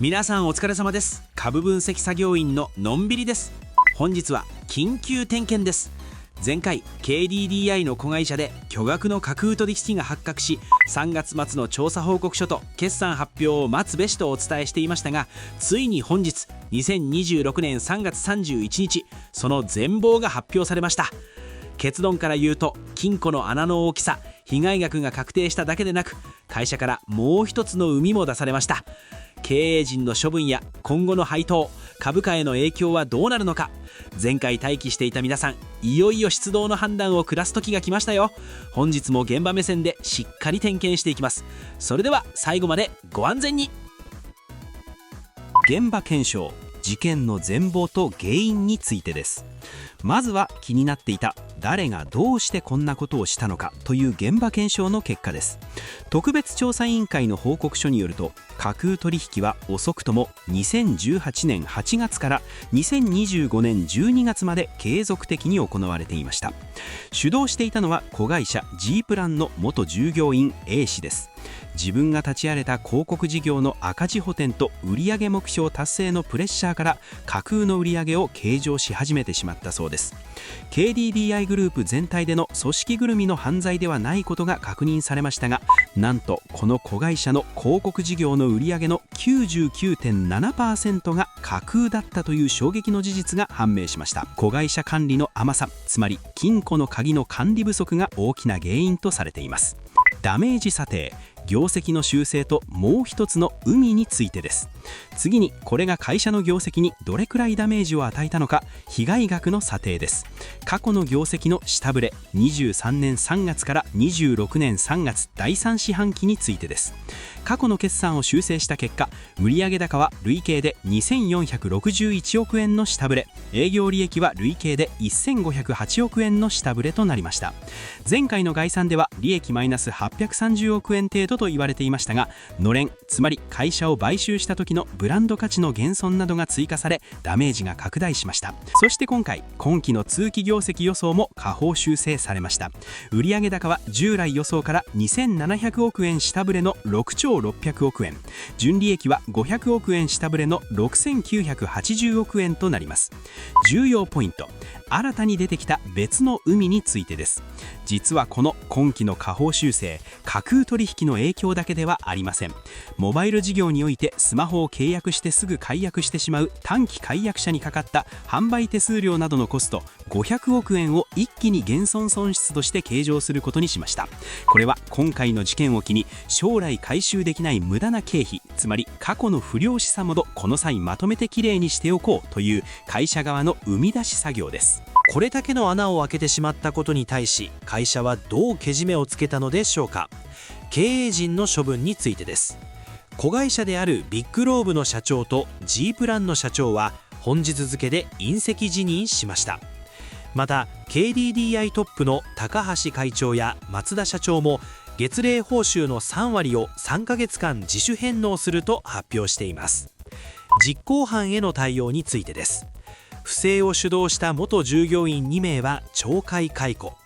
皆さんお疲れ様です。株分析作業員ののんびりです。本日は緊急点検です。前回 KDDI の子会社で巨額の架空取引が発覚し、3月末の調査報告書と決算発表を待つべしとお伝えしていましたが、ついに本日2026年3月31日その全貌が発表されました。結論から言うと、金庫の穴の大きさ、被害額が確定しただけでなく、会社からもう一つの膿も出されました。経営陣の処分や今後の配当、株価への影響はどうなるのか、前回待機していた皆さん、いよいよ出動の判断を下す時が来ましたよ。本日も現場目線でしっかり点検していきます。それでは最後までご安全に。現場検証、事件の全貌と原因についてです。まずは気になっていた誰がどうしてこんなことをしたのかという現場検証の結果です。特別調査委員会の報告書によると、架空取引は遅くとも2018年8月から2025年12月まで継続的に行われていました。主導していたのは子会社 G プランの元従業員 A 氏です。自分が立ち上げた広告事業の赤字補填と売上目標達成のプレッシャーから架空の売上を計上し始めてしまったそうです。 KDDI グループ全体での組織ぐるみの犯罪ではないことが確認されましたが、なんとこの子会社の広告事業の売上の 99.7% が架空だったという衝撃の事実が判明しました。子会社管理の甘さ、つまり金庫の鍵の管理不足が大きな原因とされています。ダメージ査定、業績の修正ともう一つの海についてです。次にこれが会社の業績にどれくらいダメージを与えたのか、被害額の査定です。過去の業績の下振れ、23年3月から26年3月第3四半期についてです。過去の決算を修正した結果、売上高は累計で2461億円の下振れ、営業利益は累計で1508億円の下振れとなりました。前回の概算では利益マイナス830億円程度と言われていましたが、のれん、つまり会社を買収した時のブランド価値の減損などが追加され、ダメージが拡大しました。そして今回、今期の通期業績予想も下方修正されました。売上高は従来予想から2700億円下振れの6兆600億円、純利益は500億円下振れの6980億円となります。重要ポイント、新たに出てきた別の海についてです。実はこの今期の下方修正、架空取引の影響だけではありません。モバイル事業においてスマホを契約してすぐ解約してしまう短期解約者にかかった販売手数料などのコスト500億円を一気に減損損失として計上することにしました。これは今回の事件を機に将来回収できない無駄な経費、つまり過去の不良資産もこの際まとめてきれいにしておこうという会社側の生み出し作業です。これだけの穴を開けてしまったことに対し、会社はどうけじめをつけたのでしょうか。経営陣の処分についてです。子会社であるビッグローブの社長と G プランの社長は本日付で引責辞任しました。また KDDI トップの高橋会長や松田社長も月例報酬の3割を3ヶ月間自主返納すると発表しています。実行犯への対応についてです。不正を主導した元従業員2名は懲戒解雇、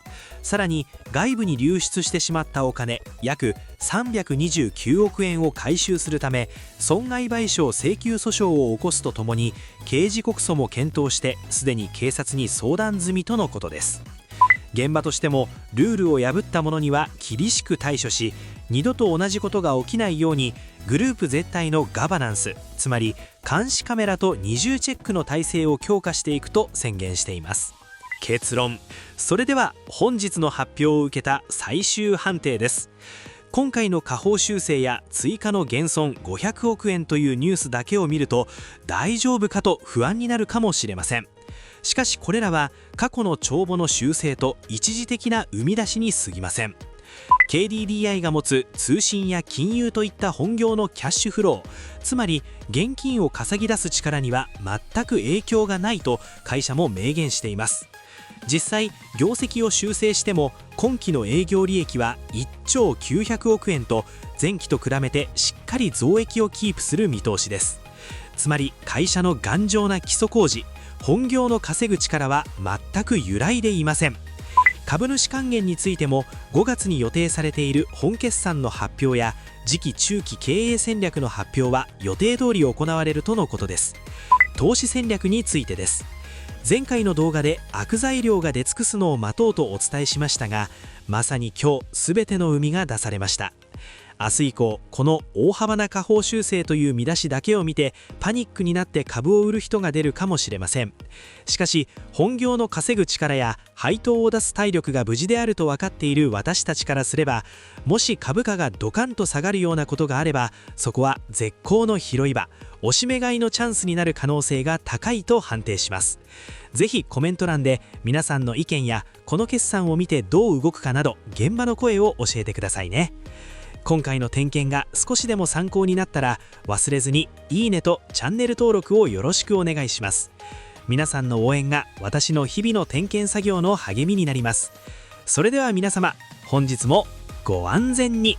さらに外部に流出してしまったお金約329億円を回収するため、損害賠償請求訴訟を起こすとともに刑事告訴も検討して、すでに警察に相談済みとのことです。現場としてもルールを破った者には厳しく対処し、二度と同じことが起きないようにグループ全体のガバナンス、つまり監視カメラと二重チェックの体制を強化していくと宣言しています。結論、それでは本日の発表を受けた最終判定です。今回の下方修正や追加の減損500億円というニュースだけを見ると大丈夫かと不安になるかもしれません。しかしこれらは過去の帳簿の修正と一時的な生み出しに過ぎません。KDDI が持つ通信や金融といった本業のキャッシュフロー、つまり現金を稼ぎ出す力には全く影響がないと会社も明言しています。実際業績を修正しても今期の営業利益は1兆900億円と前期と比べてしっかり増益をキープする見通しです。つまり会社の頑丈な基礎工事、本業の稼ぐ力は全く揺らいでいません。株主還元についても5月に予定されている本決算の発表や次期中期経営戦略の発表は予定通り行われるとのことです。投資戦略についてです。前回の動画で悪材料が出尽くすのを待とうとお伝えしましたが、まさに今日全ての海が出されました。明日以降、この大幅な下方修正という見出しだけを見てパニックになって株を売る人が出るかもしれません。しかし本業の稼ぐ力や配当を出す体力が無事であると分かっている私たちからすれば、もし株価がドカンと下がるようなことがあれば、そこは絶好の拾い場、おしめ買いのチャンスになる可能性が高いと判定します。ぜひコメント欄で皆さんの意見やこの決算を見てどう動くかなど現場の声を教えてくださいね。今回の点検が少しでも参考になったら忘れずにいいねとチャンネル登録をよろしくお願いします。皆さんの応援が私の日々の点検作業の励みになります。それでは皆様、本日もご安全に。